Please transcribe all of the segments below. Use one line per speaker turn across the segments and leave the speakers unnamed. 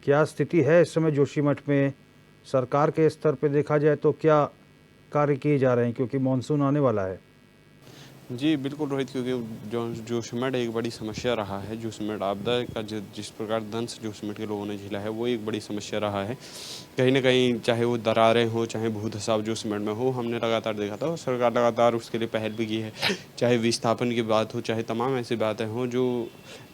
क्या स्थिति है इस समय जोशीमठ में? सरकार के स्तर पे देखा जाए तो क्या कार्य किए जा रहे हैं, क्योंकि मानसून आने वाला है?
जी, बिल्कुल रोहित, क्योंकि जो जोशीमठ एक बड़ी समस्या रहा है। जोशीमठ आपदा का जिस प्रकार दंश जोशीमठ के लोगों ने झेला है, वो एक बड़ी समस्या रहा है। कहीं न कहीं चाहे वो दरारें हों, चाहे भू-धसाव जोशीमठ में हो, हमने लगातार देखा था और सरकार लगातार उसके लिए पहल भी की है। चाहे विस्थापन की बात हो, चाहे तमाम ऐसी बातें हों जो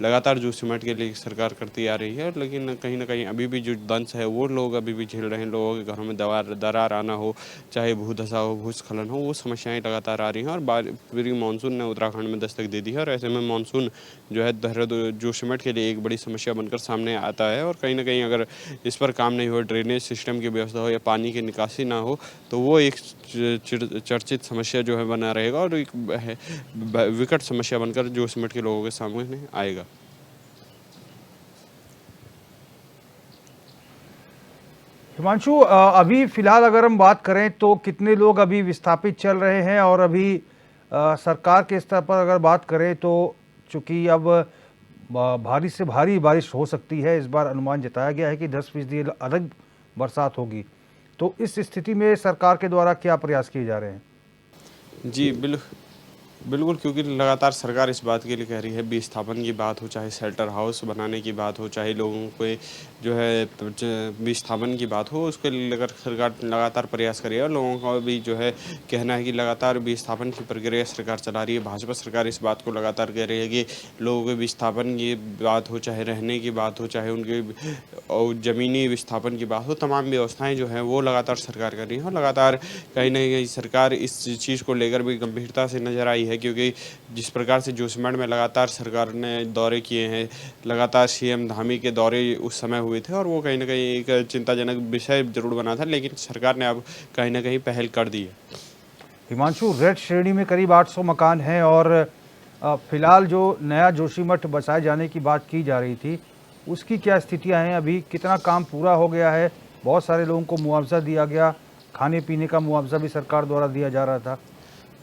लगातार जोशीमठ के लिए सरकार करती आ रही है। लेकिन कहीं न कहीं अभी भी जो दंश है, वो लोग अभी भी झेल रहे हैं। लोगों के घरों में दरार आना हो, चाहे भू-धसाव हो, भूस्खलन हो, वो समस्याएँ लगातार आ रही हैं और पूरी मानसून ने उत्तराखंड में दस्तक दे दी है और ऐसे में मानसून जो है देहरादून जोशीमठ के लिए एक बड़ी समस्या बनकर सामने आता है। और कहीं न कहीं अगर इस पर काम नहीं हो, ड्रेनेज सिस्टम की व्यवस्था हो या पानी की निकासी ना हो, तो वो एक चर्चित समस्या जो है बना रहेगा और एक विकट समस्या बनकर जोशीमठ के लोगों के सामने आएगा।
हिमांशु, अभी फिलहाल अगर हम बात करें तो कितने लोग अभी विस्थापित चल रहे हैं? और अभी सरकार के स्तर पर अगर बात करें तो चूंकि अब भारी से भारी बारिश हो सकती है, इस बार अनुमान जताया गया है कि 10% अधिक बरसात होगी। तो इस स्थिति में सरकार के द्वारा क्या प्रयास किए जा रहे हैं?
जी, बिल्कुल, क्योंकि लगातार सरकार इस बात के लिए कह रही है, विस्थापन की बात हो, चाहे शेल्टर हाउस बनाने की बात हो, चाहे लोगों को जो है विस्थापन की बात हो, उसके लिए लेकर सरकार लगातार प्रयास कर रही है और लोगों का भी जो है कहना है कि लगातार विस्थापन की प्रक्रिया सरकार चला रही है। भाजपा सरकार इस बात को लगातार कह रही है कि लोगों के विस्थापन की बात हो, चाहे रहने की बात हो, चाहे उनके और ज़मीनी विस्थापन की बात हो, तमाम व्यवस्थाएं जो हैं वो लगातार सरकार कर रही है और लगातार कहीं न कहीं सरकार इस चीज़ को लेकर भी गंभीरता से नज़र आई है, क्योंकि जिस प्रकार से जोशीमठ में लगातार सरकार ने दौरे किए हैं, लगातार सीएम धामी के दौरे उस समय हुए थे और वो कहीं न कहीं एक चिंताजनक विषय ज़रूर बना था, लेकिन सरकार ने अब कहीं न कहीं पहल कर दी है।
हिमांशु, रेड श्रेणी में करीब 800 मकान हैं और फिलहाल जो नया जोशीमठ बसाए जाने की बात की जा रही थी, उसकी क्या स्थितियां हैं? अभी कितना काम पूरा हो गया है? बहुत सारे लोगों को मुआवजा दिया गया, खाने पीने का मुआवजा भी सरकार द्वारा दिया जा रहा था।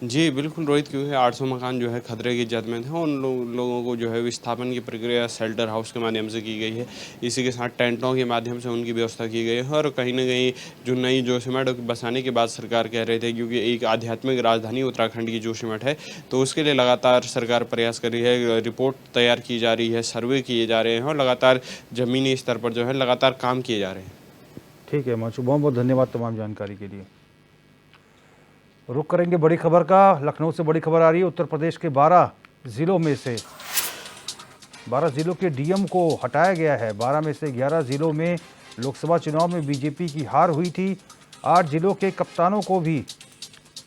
जी, बिल्कुल रोहित, क्योंकि 800 मकान जो है खतरे की जद में थे। उन लोगों को जो है विस्थापन की प्रक्रिया शेल्टर हाउस के माध्यम से की गई है। इसी के साथ टेंटों के माध्यम से उनकी व्यवस्था की गई है और कहीं न कहीं जो नई जोशीमठ बसाने के बाद सरकार कह रहे थे, क्योंकि एक आध्यात्मिक राजधानी उत्तराखंड की जोशीमठ है, तो उसके लिए लगातार सरकार प्रयास कर रही है। रिपोर्ट तैयार की जा रही है, सर्वे किए जा रहे हैं और लगातार ज़मीनी स्तर पर जो है लगातार काम किए जा रहे हैं।
ठीक है हिमांशु, बहुत बहुत धन्यवाद तमाम जानकारी के लिए। रुक करेंगे बड़ी खबर का। लखनऊ से बड़ी खबर आ रही है। उत्तर प्रदेश के 12 जिलों में से 12 जिलों के डीएम को हटाया गया है। 12 में से 11 जिलों में लोकसभा चुनाव में बीजेपी की हार हुई थी। 8 जिलों के कप्तानों को भी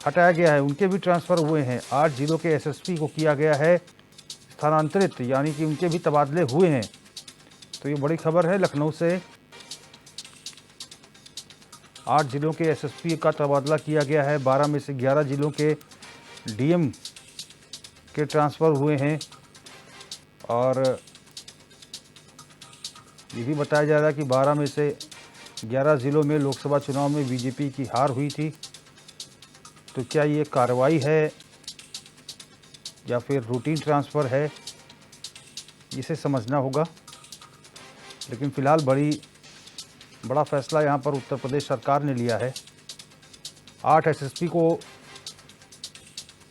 हटाया गया है, उनके भी ट्रांसफ़र हुए हैं। 8 जिलों के एसएसपी को किया गया है स्थानांतरित, यानी कि उनके भी तबादले हुए हैं। तो ये बड़ी खबर है लखनऊ से। 8 जिलों के एसएसपी का तबादला किया गया है। 12 में से 11 जिलों के डीएम के ट्रांसफ़र हुए हैं और ये भी बताया जा रहा है कि 12 में से 11 जिलों में लोकसभा चुनाव में बीजेपी की हार हुई थी। तो क्या ये कार्रवाई है या फिर रूटीन ट्रांसफ़र है, इसे समझना होगा। लेकिन फ़िलहाल बड़ा फैसला यहाँ पर उत्तर प्रदेश सरकार ने लिया है। 8 एसएसपी को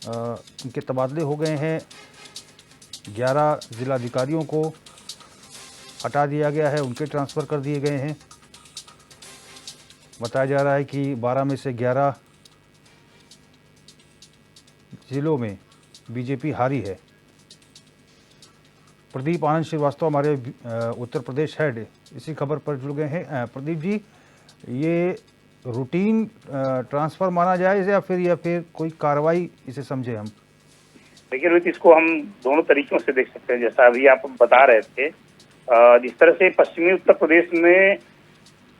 उनके तबादले हो गए हैं। 11 जिलाधिकारियों को हटा दिया गया है, उनके ट्रांसफ़र कर दिए गए हैं। बताया जा रहा है कि 12 में से 11 जिलों में बीजेपी हारी है। प्रदीप आनंद श्रीवास्तव हमारे उत्तर प्रदेश हेड इसी खबर पर जुड़ गए हैं। प्रदीप जी, ये रूटीन ट्रांसफ़र माना जाए या फिर कोई कार्रवाई इसे समझे हम?
देखिए रोहित, इसको हम दोनों तरीकों से देख सकते हैं। जैसा अभी आप बता रहे थे, जिस तरह से पश्चिमी उत्तर प्रदेश में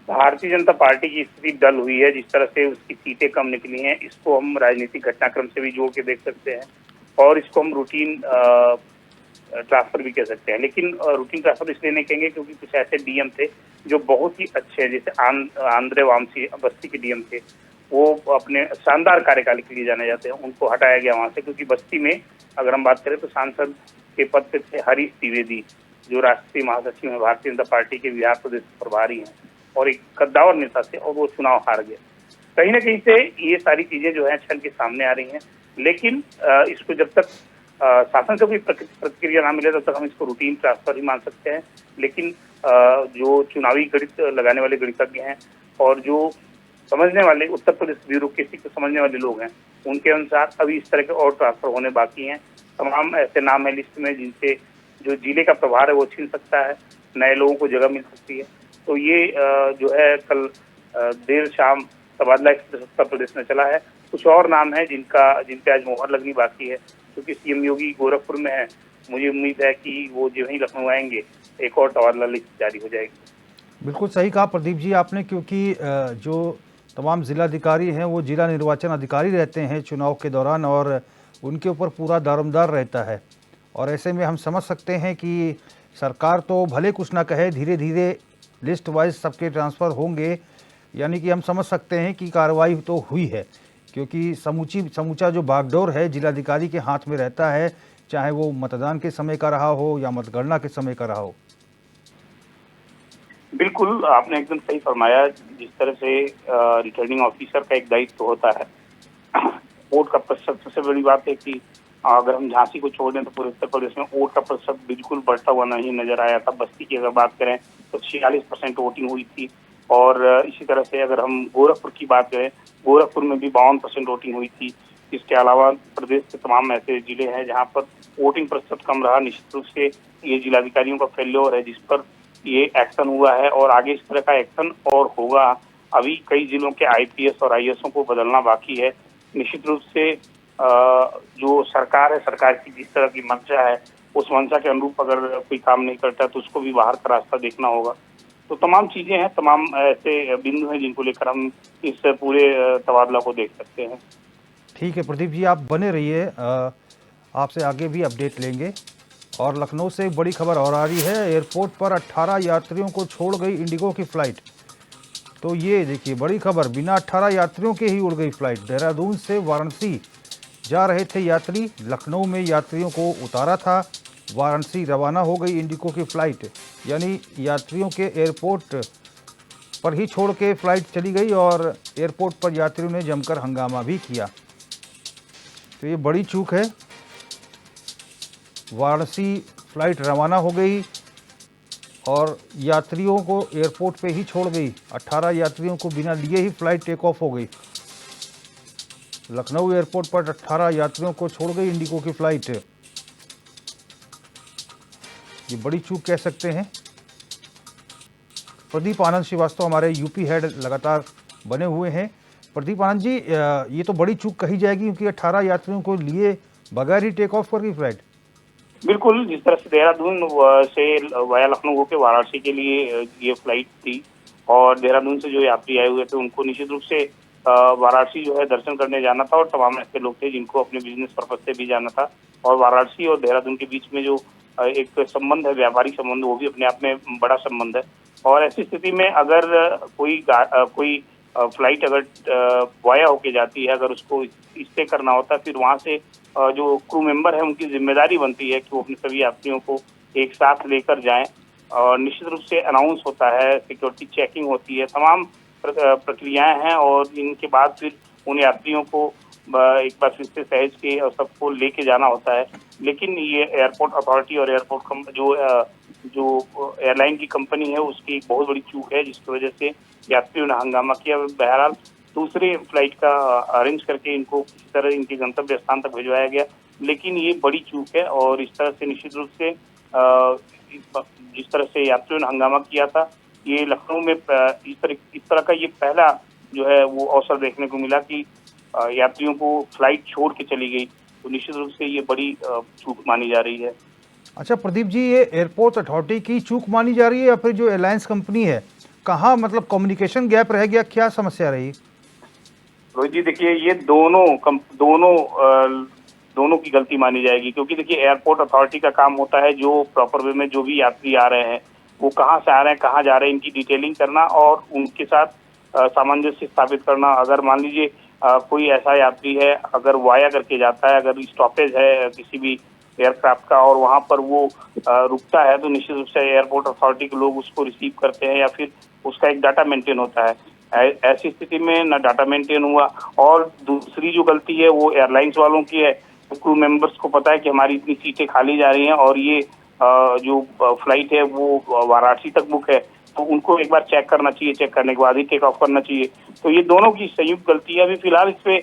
भारतीय जनता पार्टी की स्थिति डल हुई है, जिस तरह से उसकी सीटें कम निकली हैं, इसको हम राजनीतिक घटनाक्रम से भी जोड़ के देख सकते हैं और इसको हम रूटीन ट्रांसफर भी कह सकते हैं। लेकिन रूटीन ट्रांसफर इसलिए नहीं कहेंगे क्योंकि कुछ ऐसे डीएम थे जो बहुत ही अच्छे हैं, जैसे आंध्रे वामसी बस्ती के डीएम थे, वो अपने शानदार कार्यकाल के लिए जाने जाते हैं। उनको हटाया गया वहां से, क्योंकि बस्ती में अगर हम बात करें तो सांसद के पद पे थे हरीश द्विवेदी, जो राष्ट्रीय महासचिव हैं भारतीय जनता पार्टी के बिहार प्रदेश प्रभारी हैं और एक कद्दावर नेता थे और वो चुनाव हार गए। कहीं ना कहीं से ये सारी चीजें जो है छल के सामने आ रही हैं, लेकिन इसको जब तक शासन से कोई प्रतिक्रिया ना मिले तब तक हम इसको रूटीन ट्रांसफर ही मान सकते हैं। लेकिन जो चुनावी गणित लगाने वाले गणितज्ञ हैं और जो समझने वाले उत्तर प्रदेश ब्यूरोक्रेसी को समझने वाले लोग हैं, उनके अनुसार अभी इस तरह के और ट्रांसफर होने बाकी हैं। तमाम ऐसे नाम है लिस्ट में जिनसे जो जिले का प्रभार है वो छीन सकता है, नए लोगों को जगह मिल सकती है। तो ये जो है कल देर शाम तबादला एक्सप्रेस उत्तर प्रदेश में चला है। कुछ और नाम है जिन पे आज मोहर लगनी बाकी है, क्योंकि सीएम योगी गोरखपुर में है। मुझे उम्मीद है कि वो जो ही लखनऊ आएंगे एक और तबादला लिस्ट जारी हो जाएगी।
बिल्कुल सही कहा प्रदीप जी आपने, क्योंकि जो तमाम जिलाधिकारी हैं वो जिला निर्वाचन अधिकारी रहते हैं चुनाव के दौरान और उनके ऊपर पूरा दारोमदार रहता है। और ऐसे में हम समझ सकते हैं कि सरकार तो भले कुछ ना कहे, धीरे धीरे लिस्ट वाइज सबके ट्रांसफ़र होंगे, यानी कि हम समझ सकते हैं कि कार्रवाई तो हुई है, क्योंकि समूचा जो बागडोर है जिलाधिकारी के हाथ में रहता है, चाहे वो मतदान के समय का रहा हो या मतगणना के समय का रहा हो।
बिल्कुल, आपने एकदम सही फरमाया। जिस तरह से रिटर्निंग ऑफिसर का एक दायित्व होता है, वोट का प्रतिशत, सबसे बड़ी बात है कि अगर हम झांसी को छोड़ दें तो पूरे उत्तर प्रदेश में वोट का प्रतिशत बिल्कुल बढ़ता हुआ नहीं नजर आया था। बस्ती की अगर बात करें तो 46% वोटिंग हुई थी। और इसी तरह से अगर हम गोरखपुर की बात करें, गोरखपुर में भी 52% वोटिंग हुई थी। इसके अलावा प्रदेश के तमाम ऐसे जिले हैं जहाँ पर वोटिंग प्रतिशत कम रहा। निश्चित रूप से ये जिलाधिकारियों का फेल्योर है जिस पर ये एक्शन हुआ है और आगे इस तरह का एक्शन और होगा। अभी कई जिलों के आईपीएस और आईएएसओं को बदलना बाकी है। निश्चित रूप से जो सरकार है, सरकार की जिस तरह की मंशा है, उस मंशा के अनुरूप अगर कोई काम नहीं करता तो उसको भी बाहर का रास्ता देखना होगा। तो तमाम चीजें हैं, तमाम ऐसे बिंदु हैं जिनको लेकर हम इस पूरे तबादला को देख सकते हैं।
ठीक है प्रदीप जी, आप बने रहिए, आपसे आगे भी अपडेट लेंगे। और लखनऊ से एक बड़ी खबर और आ रही है, एयरपोर्ट पर 18 यात्रियों को छोड़ गई इंडिगो की फ़्लाइट। तो ये देखिए बड़ी खबर, बिना 18 यात्रियों के ही उड़ गई फ़्लाइट। देहरादून से वाराणसी जा रहे थे यात्री, लखनऊ में यात्रियों को उतारा था, वाराणसी रवाना हो गई इंडिगो की फ़्लाइट। यानी यात्रियों के एयरपोर्ट पर ही छोड़ के फ़्लाइट चली गई और एयरपोर्ट पर यात्रियों ने जमकर हंगामा भी किया। तो ये बड़ी चूक है। वाराणसी फ़्लाइट रवाना हो गई और यात्रियों को एयरपोर्ट पे ही छोड़ गई। 18 यात्रियों को बिना लिए ही फ़्लाइट टेक ऑफ हो गई। लखनऊ एयरपोर्ट पर 18 यात्रियों को छोड़ गई इंडिगो की फ़्लाइट। ये बड़ी चूक कह सकते हैं। प्रदीप आनंद श्रीवास्तव हमारे यूपी हेड लगातार बने हुए हैं। प्रदीप आनंद जी, ये तो बड़ी चूक कही जाएगी क्योंकि 18 यात्रियों को लिए बगैर ही टेक ऑफ कर गई फ़्लाइट।
बिल्कुल, जिस तरह से देहरादून से वाया लखनऊ होकर वाराणसी के लिए ये फ्लाइट थी और देहरादून से जो यात्री आए हुए थे उनको निश्चित रूप से वाराणसी जो है दर्शन करने जाना था और तमाम ऐसे लोग थे जिनको अपने बिजनेस पर्पज से भी जाना था। और वाराणसी और देहरादून के बीच में जो एक संबंध है, व्यापारिक संबंध, वो भी अपने आप में बड़ा संबंध है। और ऐसी स्थिति में अगर कोई फ्लाइट अगर वाया होके जाती है, अगर उसको स्टे करना होता है, फिर वहाँ से जो क्रू मेंबर है उनकी जिम्मेदारी बनती है कि वो अपने सभी यात्रियों को एक साथ लेकर जाएं। और निश्चित रूप से अनाउंस होता है, सिक्योरिटी चेकिंग होती है, तमाम प्रक्रियाएं हैं और इनके बाद फिर उन यात्रियों को एक बार फिर से सहज के और सबको लेके जाना होता है। लेकिन ये एयरपोर्ट अथॉरिटी और एयरपोर्ट जो एयरलाइन की कंपनी है उसकी एक बहुत बड़ी चूक है, जिसकी वजह से यात्रियों ने हंगामा किया। बहरहाल दूसरे फ्लाइट का अरेंज करके इनको किसी तरह इनके गंतव्य स्थान तक भिजवाया गया, लेकिन ये बड़ी चूक है। और इस तरह से निश्चित रूप से जिस तरह से यात्रियों ने हंगामा किया था, ये लखनऊ में इस तरह का ये पहला जो है वो अवसर देखने को मिला कि यात्रियों को फ्लाइट छोड़ के चली गई। तो निश्चित रूप से ये बड़ी चूक मानी जा रही है।
अच्छा प्रदीप जी, ये एयरपोर्ट अथॉरिटी की चूक मानी जा रही है या फिर जो एयरलाइंस कंपनी है, कहाँ मतलब कम्युनिकेशन गैप रह गया, क्या समस्या रही?
रोहित जी देखिए, ये दोनों की गलती मानी जाएगी, क्योंकि देखिए एयरपोर्ट अथॉरिटी का काम होता है जो प्रॉपर वे में जो भी यात्री आ रहे हैं वो कहाँ से आ रहे हैं, कहाँ जा रहे हैं, इनकी डिटेलिंग करना और उनके साथ सामंजस्य स्थापित करना। अगर मान लीजिए कोई ऐसा यात्री है, अगर वाया करके जाता है, अगर स्टॉपेज है किसी भी एयरक्राफ्ट का और वहां पर वो रुकता है तो निश्चित रूप से एयरपोर्ट अथॉरिटी के लोग उसको रिसीव करते हैं या फिर उसका एक डाटा मेंटेन होता है। ऐसी स्थिति में ना डाटा मेंटेन हुआ और दूसरी जो गलती है वो एयरलाइंस वालों की है। क्रू मेंबर्स को पता है कि हमारी इतनी सीटें खाली जा रही हैं और ये जो फ्लाइट है वो वाराणसी तक बुक है, तो उनको एक बार चेक करना चाहिए, चेक करने के बाद ही टेक ऑफ करना चाहिए। तो ये दोनों की संयुक्त गलती है। अभी फिलहाल इस पे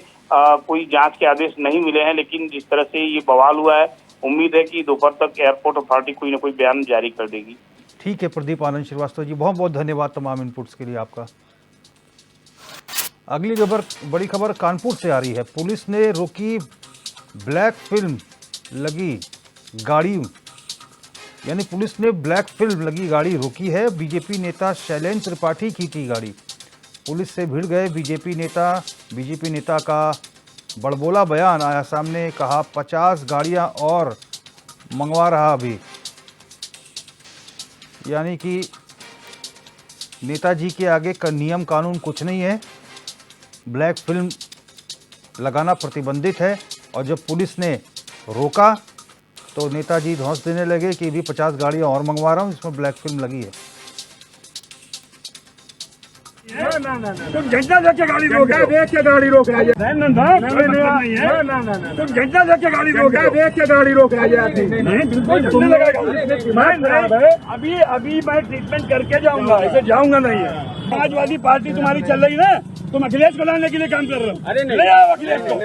कोई जांच के आदेश नहीं मिले हैं, लेकिन जिस तरह से ये बवाल हुआ है, उम्मीद है कि दोपहर तक एयरपोर्ट अथॉरिटी कोई ना कोई बयान जारी कर देगी।
ठीक है प्रदीप आनंद श्रीवास्तव जी, बहुत बहुत धन्यवाद तमाम इनपुट्स के लिए आपका। अगली बड़ी खबर कानपुर से आ रही है। पुलिस ने रोकी ब्लैक फिल्म लगी गाड़ी, यानी पुलिस ने ब्लैक फिल्म लगी गाड़ी रोकी है। बीजेपी नेता शैलेंद्र त्रिपाठी की थी गाड़ी। पुलिस से भिड़ गए बीजेपी नेता का बड़बोला बयान आया सामने, कहा 50 गाड़ियां और मंगवा रहा अभी। यानी कि नेताजी के आगे का नियम कानून कुछ नहीं है, ब्लैक फिल्म लगाना प्रतिबंधित है। और जब पुलिस ने रोका तो नेताजी धौंस देने लगे कि भी 50 गाड़ियां और मंगवा रहा हूं जिसमें ब्लैक फिल्म लगी है।
तुम झंडा देख के गाड़ी रोक देख के गाड़ी रोक रहा है। तुम झंडा देख के गाड़ी रोक देख के गाड़ी रोक रहा है। नहीं बिल्कुल तुमने लगाया। अभी मैं ट्रीटमेंट करके जाऊंगा, ऐसे जाऊंगा नहीं। समाजवादी पार्टी तुम्हारी चल रही ना, तुम अखिलेश को लाने के लिए काम कर रहे हो। अरे ले आओ अखिलेश को,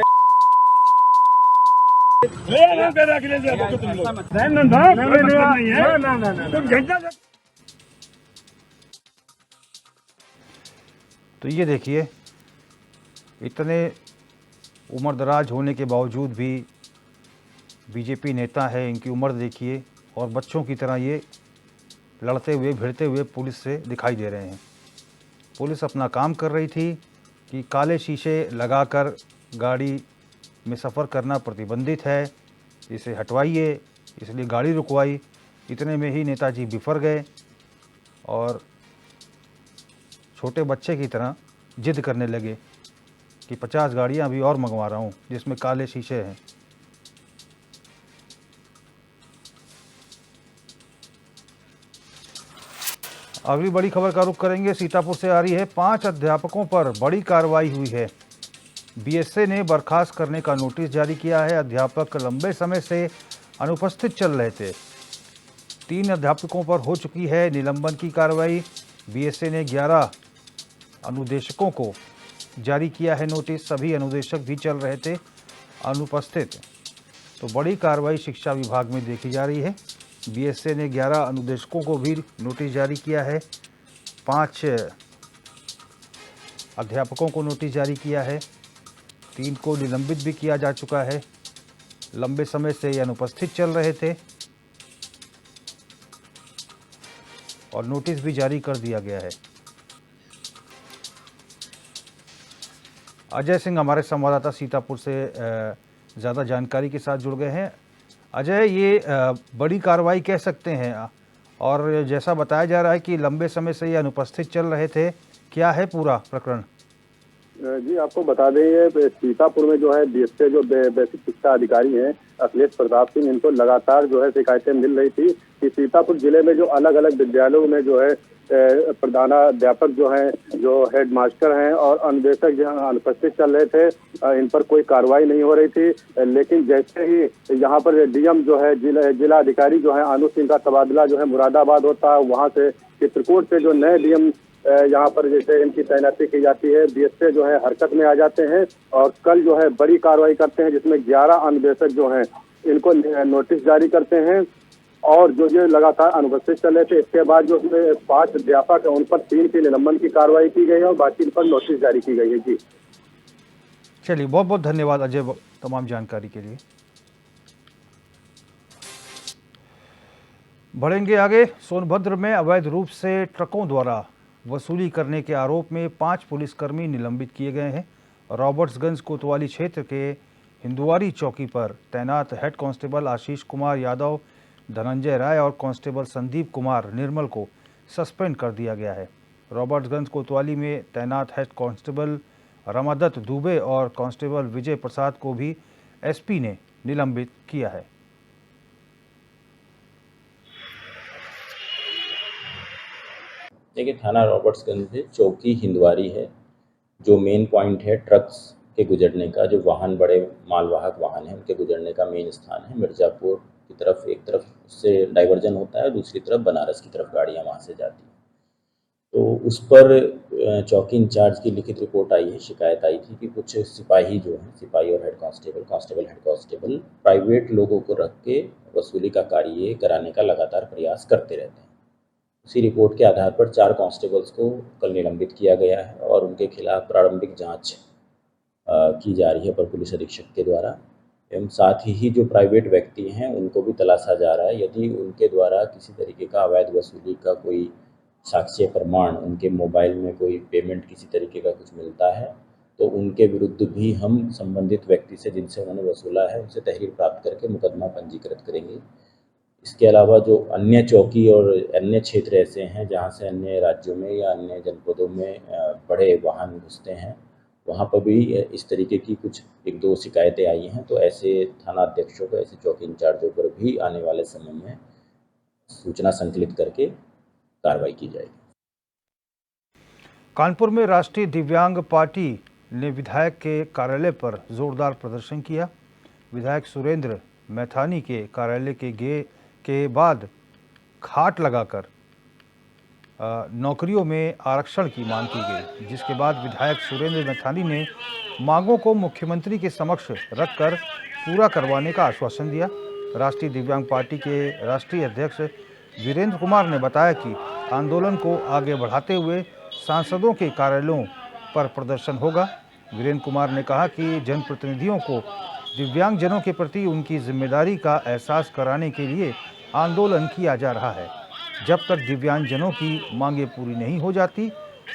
ले आओ कर अखिलेश तुम झंडा।
तो ये देखिए, इतने उम्रदराज होने के बावजूद भी बीजेपी नेता है, इनकी उम्र देखिए, और बच्चों की तरह ये लड़ते हुए भिड़ते हुए पुलिस से दिखाई दे रहे हैं। पुलिस अपना काम कर रही थी कि काले शीशे लगाकर गाड़ी में सफ़र करना प्रतिबंधित है, इसे हटवाइए, इसलिए गाड़ी रुकवाई। इतने में ही नेताजी बिफर गए और छोटे बच्चे की तरह जिद करने लगे कि 50 गाड़ियां अभी और मंगवा रहा हूं जिसमें काले शीशे हैं। अगली बड़ी खबर का रुख करेंगे, सीतापुर से आ रही है। 5 अध्यापकों पर बड़ी कार्रवाई हुई है। बीएसए ने बर्खास्त करने का नोटिस जारी किया है। अध्यापक लंबे समय से अनुपस्थित चल रहे थे। 3 अध्यापकों पर हो चुकी है निलंबन की कार्रवाई। बीएसए ने 11 अनुदेशकों को जारी किया है नोटिस। सभी अनुदेशक भी चल रहे थे अनुपस्थित। तो बड़ी कार्रवाई शिक्षा विभाग में देखी जा रही है। बीएसए ने 11 अनुदेशकों को भी नोटिस जारी किया है। 5 अध्यापकों को नोटिस जारी किया है। 3 को निलंबित भी किया जा चुका है। लंबे समय से ये अनुपस्थित चल रहे थे और नोटिस भी जारी कर दिया गया है। अजय सिंह हमारे संवाददाता सीतापुर से ज़्यादा जानकारी के साथ जुड़ गए हैं। अजय, ये बड़ी कार्रवाई कह सकते हैं और जैसा बताया जा रहा है कि लंबे समय से ये अनुपस्थित चल रहे थे, क्या है पूरा प्रकरण?
जी आपको बता दें, ये सीतापुर में जो है बीएसए जो बेसिक शिक्षा अधिकारी हैं अखिलेश प्रताप सिंह, इनको लगातार जो है शिकायतें मिल रही थी कि सीतापुर जिले में जो अलग अलग विद्यालयों में जो है प्रधानाध्यापक जो हैं, जो हेड मास्टर हैं और अनुदेशक जो अनुपस्थित चल रहे थे, इन पर कोई कार्रवाई नहीं हो रही थी। लेकिन जैसे ही यहाँ पर डीएम जो है जिला अधिकारी जो है अनु सिंह का तबादला जो है मुरादाबाद होता है, वहाँ से चित्रकूट से जो नए डीएम यहाँ पर जैसे इनकी तैनाती की जाती है, बीएसए जो है हरकत में आ जाते हैं और कल जो है बड़ी कार्रवाई करते हैं जिसमें 11 अनुदेशक जो हैं इनको नोटिस जारी करते हैं और जो ये लगातार अनुपस्थित चल रहे थे। इसके बाद जो 5 अध्यापक है उन पर 3 के निलंबन की कार्रवाई की गई है और बाकी पर नोटिस जारी की गई है। जी
चलिए, बहुत बहुत धन्यवाद अजय तमाम जानकारी के लिए। बढ़ेंगे आगे। सोनभद्र में अवैध रूप से ट्रकों द्वारा वसूली करने के आरोप में 5 पुलिसकर्मी निलंबित किए गए हैं। रॉबर्ट्सगंज कोतवाली क्षेत्र के हिंदुआरी चौकी पर तैनात हेड कांस्टेबल आशीष कुमार यादव, धनंजय राय और कांस्टेबल संदीप कुमार निर्मल को सस्पेंड कर दिया गया है। रॉबर्ट्सगंज कोतवाली में तैनात हेड कांस्टेबल रमादत्त दुबे और कांस्टेबल विजय प्रसाद को भी एसपी ने निलंबित किया है।
देखिए, थाना रॉबर्ट्सगंज में चौकी हिंदवारी है, जो मेन पॉइंट है ट्रक्स के गुजरने का, जो वाहन बड़े मालवाहक वाहन हैं उनके गुजरने का मेन स्थान है। मिर्ज़ापुर की तरफ एक तरफ से डाइवर्जन होता है, दूसरी तरफ बनारस की तरफ गाड़ियाँ वहाँ से जाती हैं। तो उस पर चौकी इंचार्ज की लिखित रिपोर्ट आई है, शिकायत आई थी कि कुछ सिपाही जो हैं, सिपाही और head constable head constable private लोगों को रख के वसूली का कार्य कराने का लगातार प्रयास करते रहते हैं। उसी रिपोर्ट के आधार पर 4 कांस्टेबल्स को कल निलंबित किया गया है और उनके खिलाफ प्रारंभिक जांच की जा रही है अपर पुलिस अधीक्षक के द्वारा। एवं साथ ही जो प्राइवेट व्यक्ति हैं उनको भी तलाशा जा रहा है। यदि उनके द्वारा किसी तरीके का अवैध वसूली का कोई साक्ष्य प्रमाण, उनके मोबाइल में कोई पेमेंट किसी तरीके का कुछ मिलता है, तो उनके विरुद्ध भी हम संबंधित व्यक्ति से जिनसे उन्होंने वसूला है उनसे तहरीर प्राप्त करके मुकदमा पंजीकृत करेंगे। इसके अलावा जो अन्य चौकी और अन्य क्षेत्र ऐसे हैं जहां से अन्य राज्यों में या अन्य जनपदों में बड़े वाहन घुसते हैं, वहां पर भी इस तरीके की कुछ 1-2 शिकायतें आई हैं। तो ऐसे थाना अध्यक्षों को, ऐसे चौकी इंचार्जों पर भी आने वाले समय में सूचना संकलित करके कार्रवाई की जाएगी।
कानपुर में राष्ट्रीय दिव्यांग पार्टी ने विधायक के कार्यालय पर जोरदार प्रदर्शन किया। विधायक सुरेंद्र मैथानी के कार्यालय के बाद खाट लगाकर नौकरियों में आरक्षण की मांग की गई, जिसके बाद विधायक सुरेंद्र मैथानी ने मांगों को मुख्यमंत्री के समक्ष रखकर पूरा करवाने का आश्वासन दिया। राष्ट्रीय दिव्यांग पार्टी के राष्ट्रीय अध्यक्ष वीरेंद्र कुमार ने बताया कि आंदोलन को आगे बढ़ाते हुए सांसदों के कार्यालयों पर प्रदर्शन होगा। वीरेंद्र कुमार ने कहा कि जनप्रतिनिधियों को दिव्यांगजनों के प्रति उनकी जिम्मेदारी का एहसास कराने के लिए आंदोलन किया जा रहा है। जब तक दिव्यांगजनों की मांगें पूरी नहीं हो जाती,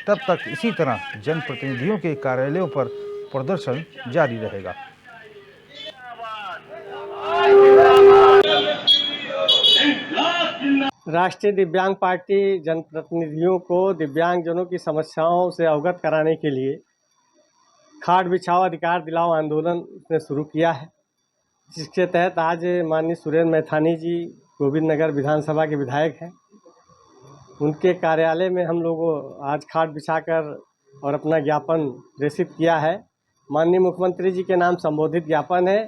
तब तक इसी तरह जनप्रतिनिधियों के कार्यालयों पर प्रदर्शन जारी रहेगा।
राष्ट्रीय दिव्यांग पार्टी जनप्रतिनिधियों को दिव्यांगजनों की समस्याओं से अवगत कराने के लिए खाट बिछाओ अधिकार दिलाओ आंदोलन ने शुरू किया है, जिसके तहत आज माननीय सुरेंद्र मैथानी जी गोविंद नगर विधानसभा के विधायक हैं। उनके कार्यालय में हम लोगों आज खाट बिछाकर और अपना ज्ञापन प्रेषित किया है। माननीय मुख्यमंत्री जी के नाम संबोधित ज्ञापन है,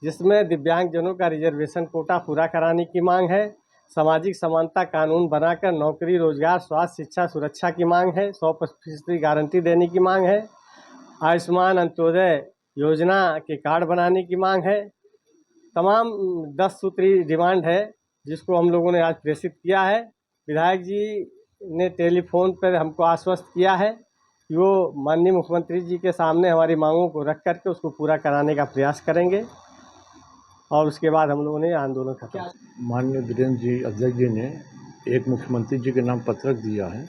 जिसमें दिव्यांगजनों का रिजर्वेशन कोटा पूरा कराने की मांग है, सामाजिक समानता कानून बनाकर नौकरी, रोजगार, स्वास्थ्य, शिक्षा, सुरक्षा की मांग है, 100% गारंटी देने की मांग है, आयुष्मान अंत्योदय योजना के कार्ड बनाने की मांग है। तमाम 10 सूत्री डिमांड है, जिसको हम लोगों ने आज प्रेषित किया है। विधायक जी ने टेलीफोन पर हमको आश्वस्त किया है कि वो माननीय मुख्यमंत्री जी के सामने हमारी मांगों को रख करके उसको पूरा कराने का प्रयास करेंगे और उसके बाद हम लोगों ने आंदोलन खत्म।
माननीय वीरेंद्र जी अध्यक्ष जी ने एक मुख्यमंत्री जी के नाम पत्रक दिया है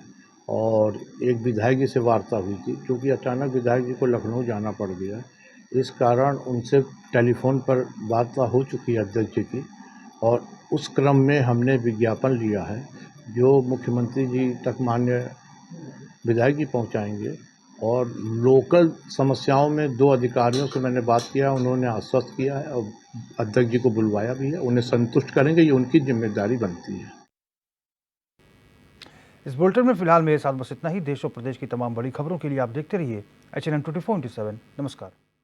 और एक विधायक जी से वार्ता हुई थी, क्योंकि अचानक विधायक जी को लखनऊ जाना पड़ गया। इस कारण उनसे टेलीफोन पर वार्ता हो चुकी है अध्यक्ष जी की, और उस क्रम में हमने विज्ञापन लिया है जो मुख्यमंत्री जी तक माननीय विधायक जी पहुंचाएंगे। और लोकल समस्याओं में 2 अधिकारियों से मैंने बात किया, उन्होंने आश्वस्त किया है और अध्यक्ष जी को बुलवाया भी है, उन्हें संतुष्ट करेंगे, ये उनकी जिम्मेदारी बनती है।
इस बुलेटिन में फिलहाल मेरे साथ बस इतना ही। देश और प्रदेश की तमाम बड़ी खबरों के लिए आप देखते रहिए HNM 24/7। नमस्कार।